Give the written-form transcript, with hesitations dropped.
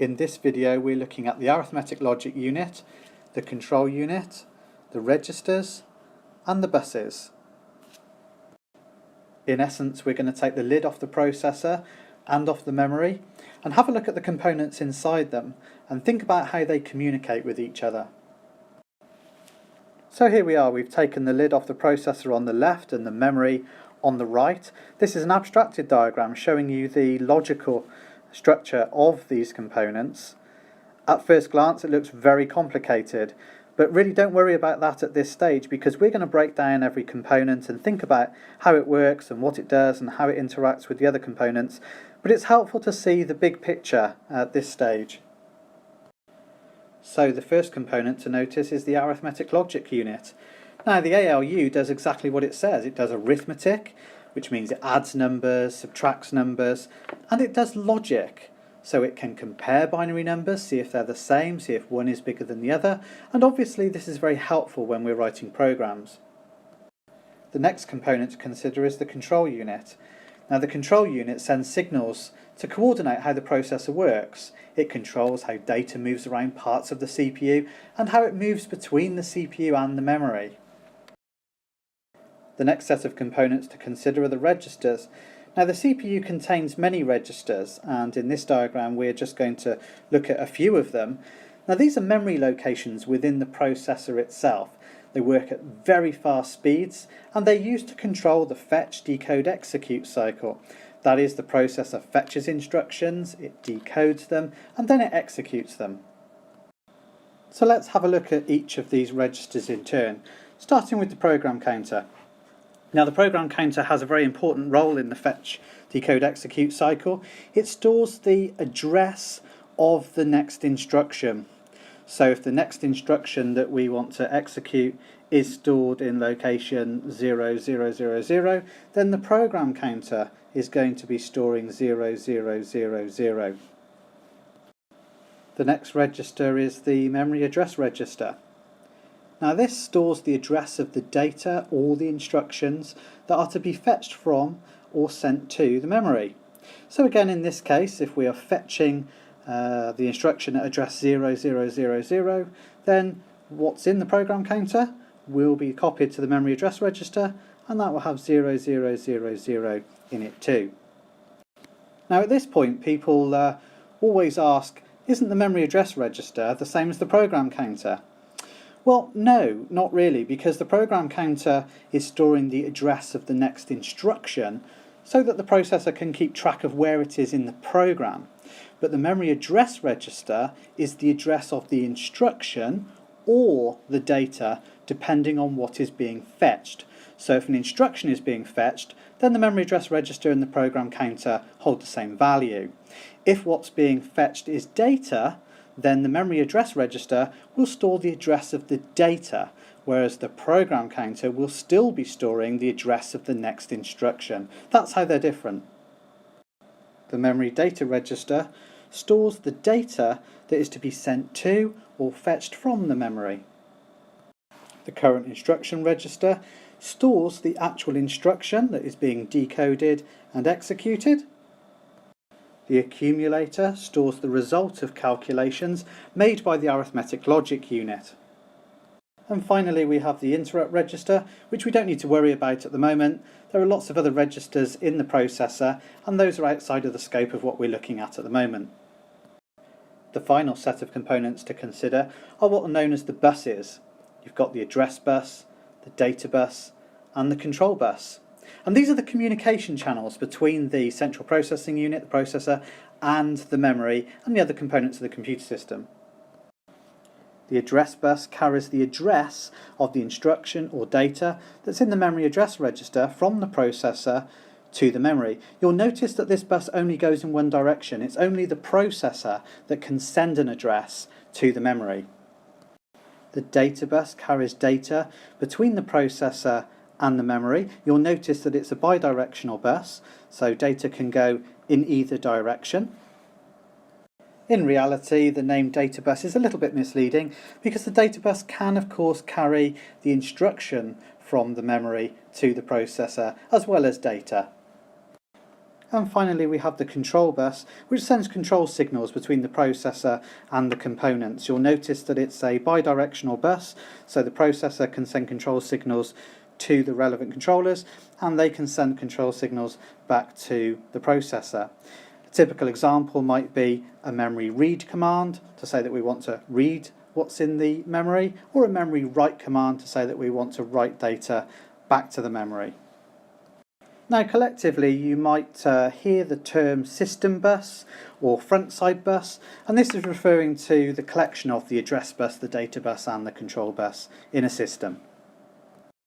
In this video we're looking at the arithmetic logic unit, the control unit, the registers and the buses. In essence, we're going to take the lid off the processor and off the memory and have a look at the components inside them and think about how they communicate with each other. So here we are, we've taken the lid off the processor on the left and the memory on the right. This is an abstracted diagram showing you the logical structure of these components. At first glance it looks very complicated, but really don't worry about that at this stage, because we're going to break down every component and think about how it works and what it does and how it interacts with the other components, but it's helpful to see the big picture at this stage. So the first component to notice is the arithmetic logic unit. Now the ALU does exactly what it says. It does arithmetic, which means it adds numbers, subtracts numbers, and it does logic. So it can compare binary numbers, see if they're the same, see if one is bigger than the other, and obviously this is very helpful when we're writing programs. The next component to consider is the control unit. Now the control unit sends signals to coordinate how the processor works. It controls how data moves around parts of the CPU and how it moves between the CPU and the memory. The next set of components to consider are the registers. Now the CPU contains many registers, and in this diagram we're just going to look at a few of them. Now these are memory locations within the processor itself. They work at very fast speeds and they're used to control the fetch, decode, execute cycle. That is, the processor fetches instructions, it decodes them, and then it executes them. So let's have a look at each of these registers in turn, starting with the program counter. Now the program counter has a very important role in the fetch, decode, execute cycle. It stores the address of the next instruction. So if the next instruction that we want to execute is stored in location 0000, then the program counter is going to be storing 0000. The next register is the memory address register. Now this stores the address of the data or the instructions that are to be fetched from or sent to the memory. So again, in this case, if we are fetching the instruction at address 0000, then what's in the program counter will be copied to the memory address register, and that will have 0000 in it too. Now at this point people always ask, isn't the memory address register the same as the program counter? Well, no, not really, because the program counter is storing the address of the next instruction so that the processor can keep track of where it is in the program. But the memory address register is the address of the instruction or the data, depending on what is being fetched. So if an instruction is being fetched, then the memory address register and the program counter hold the same value. If what's being fetched is data, then the memory address register will store the address of the data, whereas the program counter will still be storing the address of the next instruction. That's how they're different. The memory data register stores the data that is to be sent to or fetched from the memory. The current instruction register stores the actual instruction that is being decoded and executed. The accumulator stores the result of calculations made by the arithmetic logic unit. And finally we have the interrupt register, which we don't need to worry about at the moment. There are lots of other registers in the processor, and those are outside of the scope of what we're looking at the moment. The final set of components to consider are what are known as the buses. You've got the address bus, the data bus, and the control bus. And these are the communication channels between the central processing unit, the processor, and the memory and the other components of the computer system. The address bus carries the address of the instruction or data that's in the memory address register from the processor to the memory. You'll notice that this bus only goes in one direction. It's only the processor that can send an address to the memory. The data bus carries data between the processor and the memory. You'll notice that it's a bidirectional bus, so data can go in either direction. In reality, the name data bus is a little bit misleading because the data bus can of course carry the instruction from the memory to the processor as well as data. And finally we have the control bus, which sends control signals between the processor and the components. You'll notice that it's a bidirectional bus, so the processor can send control signals to the relevant controllers and they can send control signals back to the processor. A typical example might be a memory read command to say that we want to read what's in the memory, or a memory write command to say that we want to write data back to the memory. Now collectively you might hear the term system bus or front side bus, and this is referring to the collection of the address bus, the data bus and the control bus in a system.